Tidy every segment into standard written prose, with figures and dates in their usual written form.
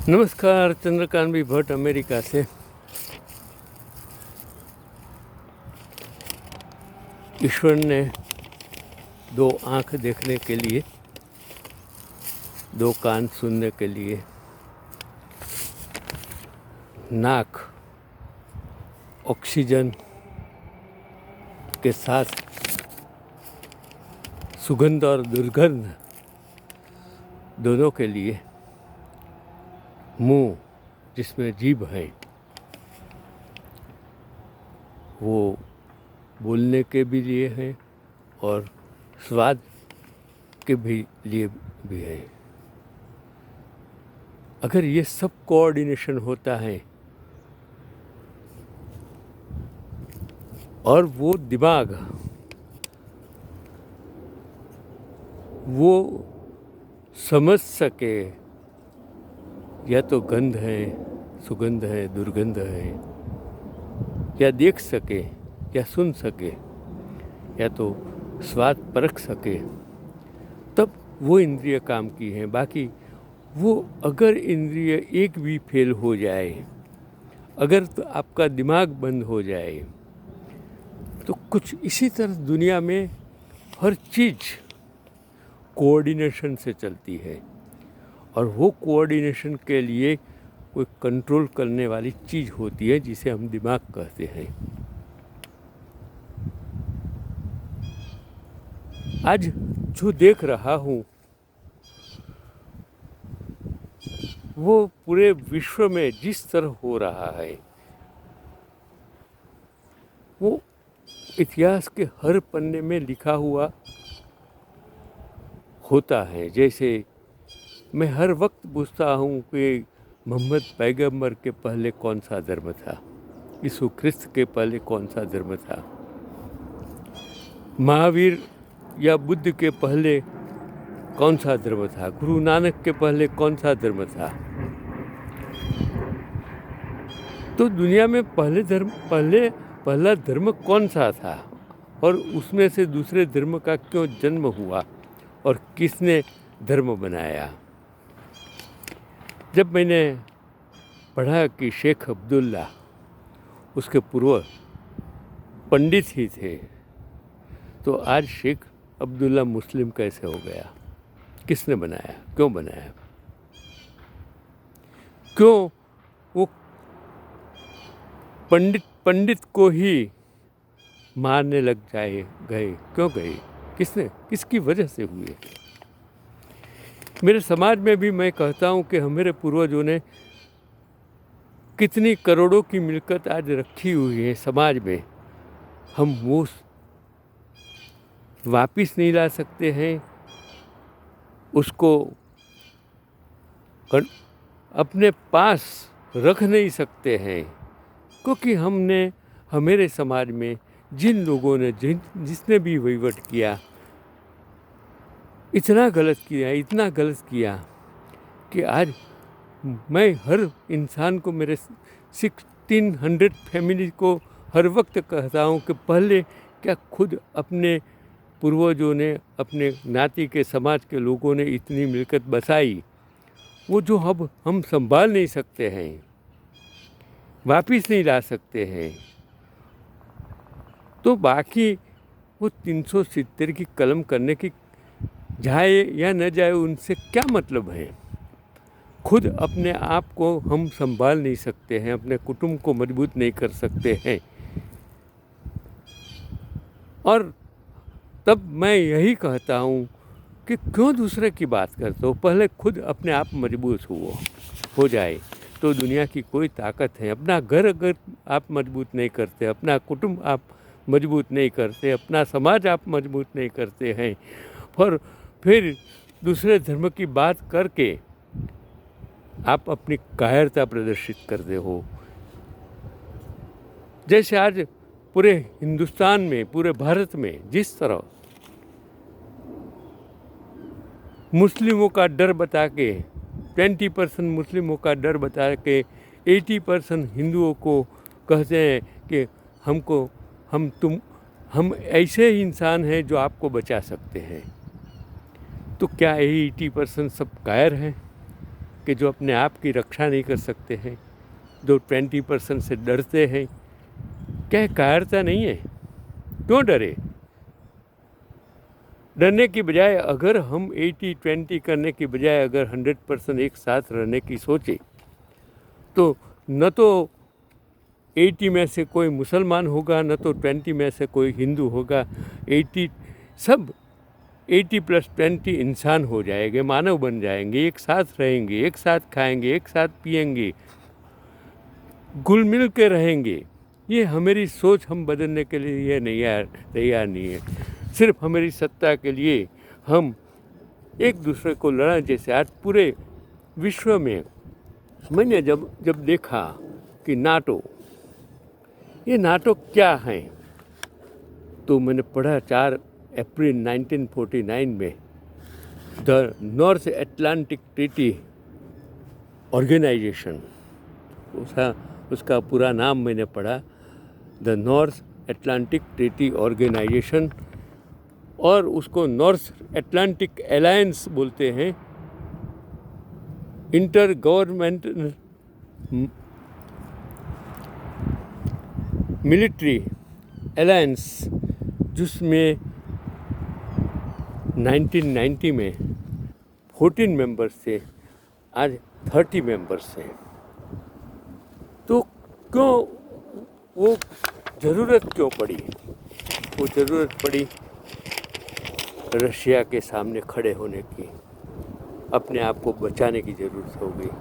नमस्कार, चंद्रकांत भी भट्ट अमेरिका से। ईश्वर ने दो आँख देखने के लिए, दो कान सुनने के लिए, नाक ऑक्सीजन के साथ सुगंध और दुर्गंध दोनों के लिए, मुंह जिसमें जीभ है वो बोलने के भी लिए है और स्वाद के भी लिए भी है। अगर ये सब कोऑर्डिनेशन होता है और वो दिमाग वो समझ सके या तो गंध है, सुगंध है, दुर्गंध है, या देख सके या सुन सके या तो स्वाद परख सके, तब वो इंद्रिय काम की है। बाकी वो अगर इंद्रिय एक भी फेल हो जाए, अगर तो आपका दिमाग बंद हो जाए, तो कुछ इसी तरह दुनिया में हर चीज़ कोऑर्डिनेशन से चलती है और वो कोऑर्डिनेशन के लिए कोई कंट्रोल करने वाली चीज़ होती है जिसे हम दिमाग कहते हैं। आज जो देख रहा हूँ वो पूरे विश्व में जिस तरह हो रहा है वो इतिहास के हर पन्ने में लिखा हुआ होता है। जैसे मैं हर वक्त पूछता हूँ कि मोहम्मद पैगंबर के पहले कौन सा धर्म था, यीशु ख्रिस्त के पहले कौन सा धर्म था, महावीर या बुद्ध के पहले कौन सा धर्म था, गुरु नानक के पहले कौन सा धर्म था। तो दुनिया में पहला धर्म कौन सा था और उसमें से दूसरे धर्म का क्यों जन्म हुआ और किसने धर्म बनाया। जब मैंने पढ़ा कि शेख अब्दुल्ला उसके पूर्व पंडित ही थे, तो आज शेख अब्दुल्ला मुस्लिम कैसे हो गया, किसने बनाया, क्यों बनाया, क्यों वो पंडित को ही मारने लग गए, क्यों गए, किसकी वजह से हुए। मेरे समाज में भी मैं कहता हूँ कि हमारे पूर्वजों ने कितनी करोड़ों की मिल्कत आज रखी हुई है समाज में, हम वो वापिस नहीं ला सकते हैं, उसको अपने पास रख नहीं सकते हैं, क्योंकि हमारे समाज में जिन लोगों ने जिसने भी वहीवट किया, इतना गलत किया कि आज मैं हर इंसान को, मेरे 1600 फैमिली को हर वक्त कहता हूँ कि पहले क्या खुद अपने पूर्वजों ने, अपने नाती के समाज के लोगों ने इतनी मिल्कत बसाई, वो जो अब हम संभाल नहीं सकते हैं, वापिस नहीं ला सकते हैं, तो बाकी वो 370 की कलम करने की जाए या न जाए उनसे क्या मतलब है। खुद अपने आप को हम संभाल नहीं सकते हैं, अपने कुटुंब को मजबूत नहीं कर सकते हैं, और तब मैं यही कहता हूँ कि क्यों दूसरे की बात करते हो, पहले खुद अपने आप मजबूत हो जाए तो दुनिया की कोई ताकत है। अपना घर अगर आप मजबूत नहीं करते, अपना कुटुंब आप मजबूत नहीं करते, अपना समाज आप मजबूत नहीं करते हैं, और फिर दूसरे धर्म की बात करके आप अपनी कायरता प्रदर्शित करते हो। जैसे आज पूरे हिंदुस्तान में, पूरे भारत में जिस तरह मुस्लिमों का डर बता के, 20% मुस्लिमों का डर बता के 80% हिंदुओं को कहते हैं कि हम ऐसे ही इंसान हैं जो आपको बचा सकते हैं। तो क्या 80% सब कायर हैं कि जो अपने आप की रक्षा नहीं कर सकते हैं, जो 20% से डरते हैं, क्या कायरता नहीं है? क्यों डरे? डरने की बजाय अगर हम 80-20 करने की बजाय अगर 100% एक साथ रहने की सोचे, तो न तो 80 में से कोई मुसलमान होगा, न तो 20 में से कोई हिंदू होगा। 80 सब 80+20 इंसान हो जाएंगे, मानव बन जाएंगे, एक साथ रहेंगे, एक साथ खाएंगे, एक साथ पिएंगे, घुल मिल के रहेंगे। ये हमारी सोच हम बदलने के लिए तैयार नहीं है। सिर्फ हमारी सत्ता के लिए हम एक दूसरे को लड़ाएं। जैसे आज पूरे विश्व में मैंने जब देखा कि नाटो, ये नाटो क्या है, तो मैंने पढ़ा 4 अप्रैल 1949 में the North Atlantic Treaty Organization, उसका पूरा नाम मैंने पढ़ा, the North Atlantic Treaty Organization, और उसको नॉर्थ अटलांटिक अलायंस बोलते हैं। इंटर गवर्नमेंट मिलिट्री अलायंस, जिसमें 1990 में 14 मेंबर्स थे, आज 30 मेंबर्स हैं। तो क्यों वो ज़रूरत क्यों पड़ी? वो ज़रूरत पड़ी रशिया के सामने खड़े होने की, अपने आप को बचाने की ज़रूरत हो गई।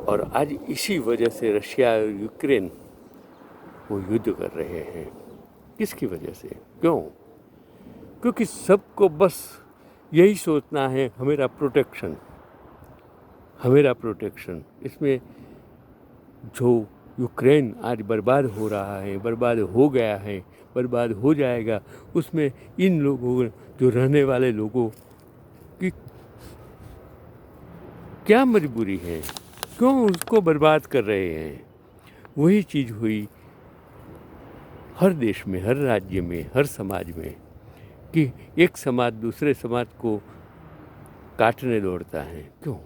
और आज इसी वजह से रशिया और यूक्रेन वो युद्ध कर रहे हैं। किसकी वजह से? क्यों? क्योंकि सबको बस यही सोचना है, हमारा प्रोटेक्शन, हमारा प्रोटेक्शन। इसमें जो यूक्रेन आज बर्बाद हो रहा है, बर्बाद हो गया है, बर्बाद हो जाएगा, उसमें इन लोगों, जो रहने वाले लोगों की क्या मजबूरी है? क्यों उसको बर्बाद कर रहे हैं? वही चीज़ हुई हर देश में, हर राज्य में, हर समाज में, कि एक समाज दूसरे समाज को काटने दौड़ता है। क्यों?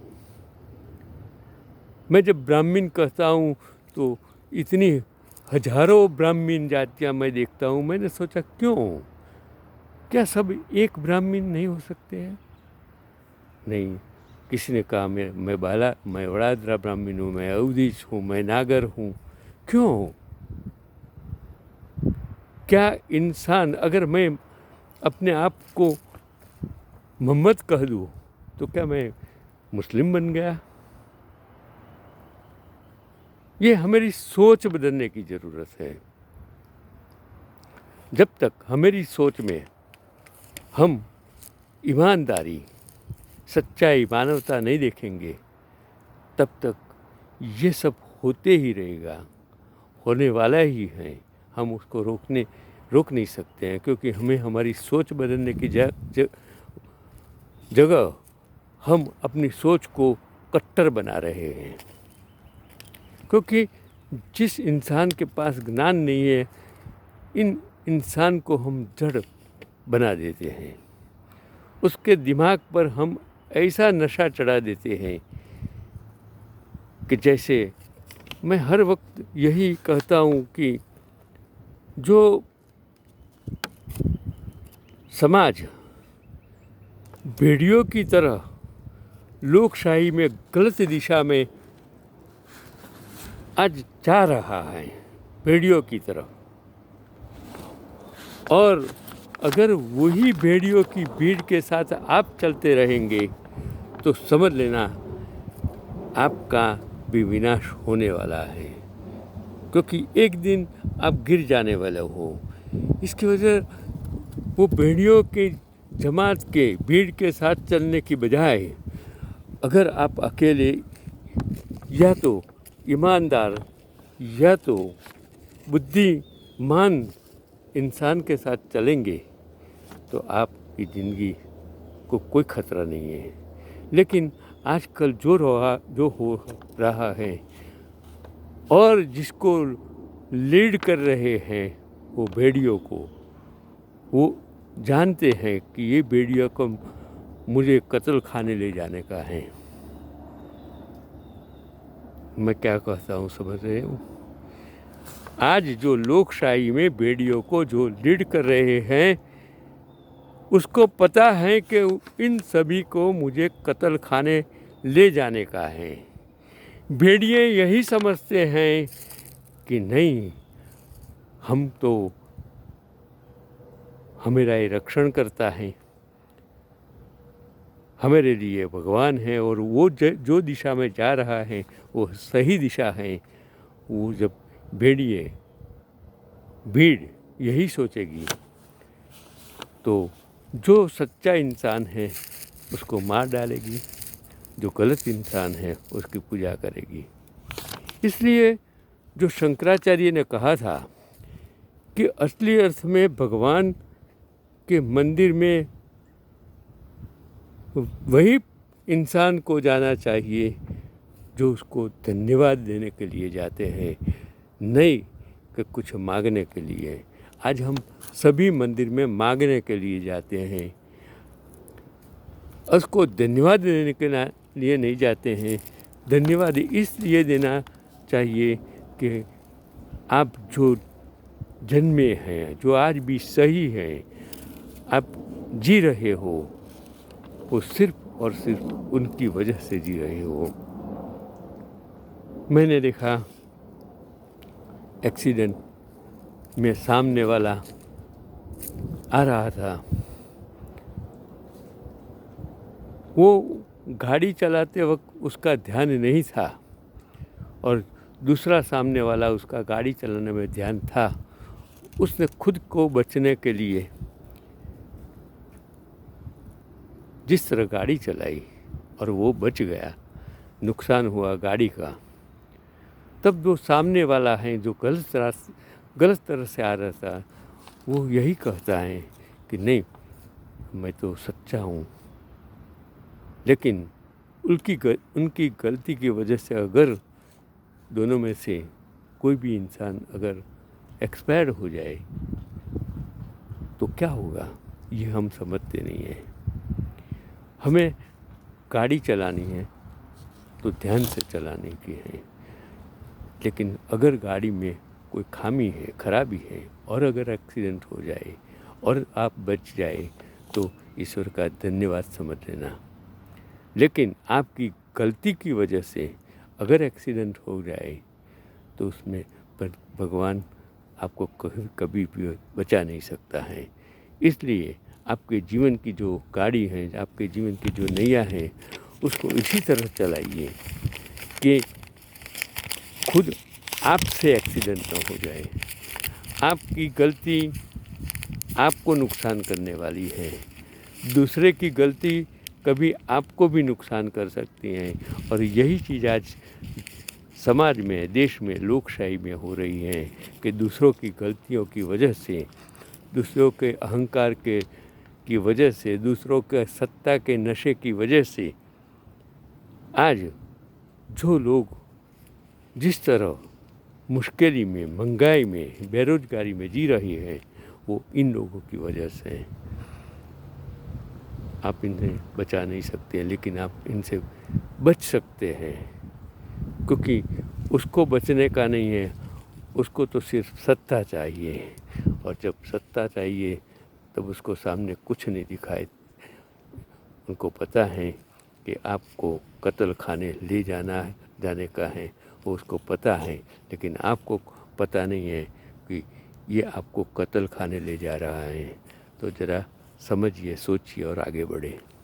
मैं जब ब्राह्मण कहता हूँ तो इतनी हजारों ब्राह्मण जातियाँ मैं देखता हूँ। मैंने सोचा क्यों? क्या सब एक ब्राह्मण नहीं हो सकते हैं? नहीं, किसी ने कहा मैं वड़ादरा ब्राह्मण हूँ, मैं अवधीश हूँ, मैं नागर हूँ। क्यों? क्या इंसान, अगर मैं अपने आप को मोहम्मद कह दूँ तो क्या मैं मुस्लिम बन गया? ये हमारी सोच बदलने की ज़रूरत है। जब तक हमारी सोच में हम ईमानदारी, सच्चाई, मानवता नहीं देखेंगे, तब तक ये सब होते ही रहेगा, होने वाला ही है। हम उसको रोक नहीं सकते हैं, क्योंकि हमें हमारी सोच बदलने की जगह हम अपनी सोच को कट्टर बना रहे हैं। क्योंकि जिस इंसान के पास ज्ञान नहीं है, इन इंसान को हम जड़ बना देते हैं। उसके दिमाग पर हम ऐसा नशा चढ़ा देते हैं कि जैसे मैं हर वक्त यही कहता हूँ कि जो समाज भेड़ियों की तरह लोकशाही में गलत दिशा में आज जा रहा है, भेड़ियों की तरह, और अगर वही भेड़ियों की भीड़ के साथ आप चलते रहेंगे तो समझ लेना आपका भी विनाश होने वाला है, क्योंकि एक दिन आप गिर जाने वाले हो। इसकी वजह वो भेड़ियों के जमात के भीड़ के साथ चलने की बजाय अगर आप अकेले या तो ईमानदार या तो बुद्धिमान इंसान के साथ चलेंगे तो आपकी ज़िंदगी को कोई खतरा नहीं है। लेकिन आजकल जो हो रहा है और जिसको लीड कर रहे हैं वो भेड़ियों को, वो जानते हैं कि ये भेड़ियों को मुझे कत्ल खाने ले जाने का है। मैं क्या कहता हूँ समझ रहे हो? आज जो लोकशाही में भेड़ियों को जो लीड कर रहे हैं, उसको पता है कि इन सभी को मुझे कत्ल खाने ले जाने का है। भेड़िए यही समझते हैं कि नहीं, हम तो हमारा ये रक्षण करता है, हमारे लिए भगवान है, और वो जो दिशा में जा रहा है वो सही दिशा है। वो जब भीड़ यही सोचेगी तो जो सच्चा इंसान है उसको मार डालेगी, जो गलत इंसान है उसकी पूजा करेगी। इसलिए जो शंकराचार्य ने कहा था कि असली अर्थ में भगवान के मंदिर में वही इंसान को जाना चाहिए जो उसको धन्यवाद देने के लिए जाते हैं, नहीं कि कुछ मांगने के लिए। आज हम सभी मंदिर में मांगने के लिए जाते हैं, उसको धन्यवाद देने के लिए नहीं जाते हैं। धन्यवाद इसलिए देना चाहिए कि आप जो जन्मे हैं, जो आज भी सही हैं, आप जी रहे हो, वो सिर्फ और सिर्फ उनकी वजह से जी रहे हो। मैंने देखा एक्सीडेंट में सामने वाला आ रहा था, वो गाड़ी चलाते वक्त उसका ध्यान नहीं था और दूसरा सामने वाला उसका गाड़ी चलाने में ध्यान था। उसने खुद को बचने के लिए जिस तरह गाड़ी चलाई और वो बच गया, नुकसान हुआ गाड़ी का, तब जो सामने वाला है जो गलत तरह से आ रहा था, वो यही कहता है कि नहीं, मैं तो सच्चा हूँ। लेकिन उनकी गलती की वजह से अगर दोनों में से कोई भी इंसान अगर एक्सपायर हो जाए तो क्या होगा, ये हम समझते नहीं हैं। हमें गाड़ी चलानी है तो ध्यान से चलाने की है, लेकिन अगर गाड़ी में कोई खामी है, खराबी है, और अगर एक्सीडेंट हो जाए और आप बच जाए तो ईश्वर का धन्यवाद समझ लेना। लेकिन आपकी गलती की वजह से अगर एक्सीडेंट हो जाए तो उसमें भगवान आपको कभी भी बचा नहीं सकता है। इसलिए आपके जीवन की जो गाड़ी है, आपके जीवन की जो नैया है, उसको इसी तरह चलाइए कि खुद आपसे एक्सीडेंट ना हो जाए। आपकी गलती आपको नुकसान करने वाली है, दूसरे की गलती कभी आपको भी नुकसान कर सकती हैं। और यही चीज़ आज समाज में, देश में, लोकशाही में हो रही है कि दूसरों की गलतियों की वजह से, दूसरों के अहंकार की वजह से, दूसरों के सत्ता के नशे की वजह से आज जो लोग जिस तरह मुश्किल में, महंगाई में, बेरोजगारी में जी रही है, वो इन लोगों की वजह से है। आप इन्हें बचा नहीं सकते, लेकिन आप इनसे बच सकते हैं, क्योंकि उसको बचने का नहीं है, उसको तो सिर्फ सत्ता चाहिए। और जब सत्ता चाहिए तब उसको सामने कुछ नहीं दिखाए। उनको पता है कि आपको कत्ल खाने ले जाने का है, वो उसको पता है, लेकिन आपको पता नहीं है कि ये आपको कत्ल खाने ले जा रहा है। तो ज़रा समझिए, सोचिए और आगे बढ़े।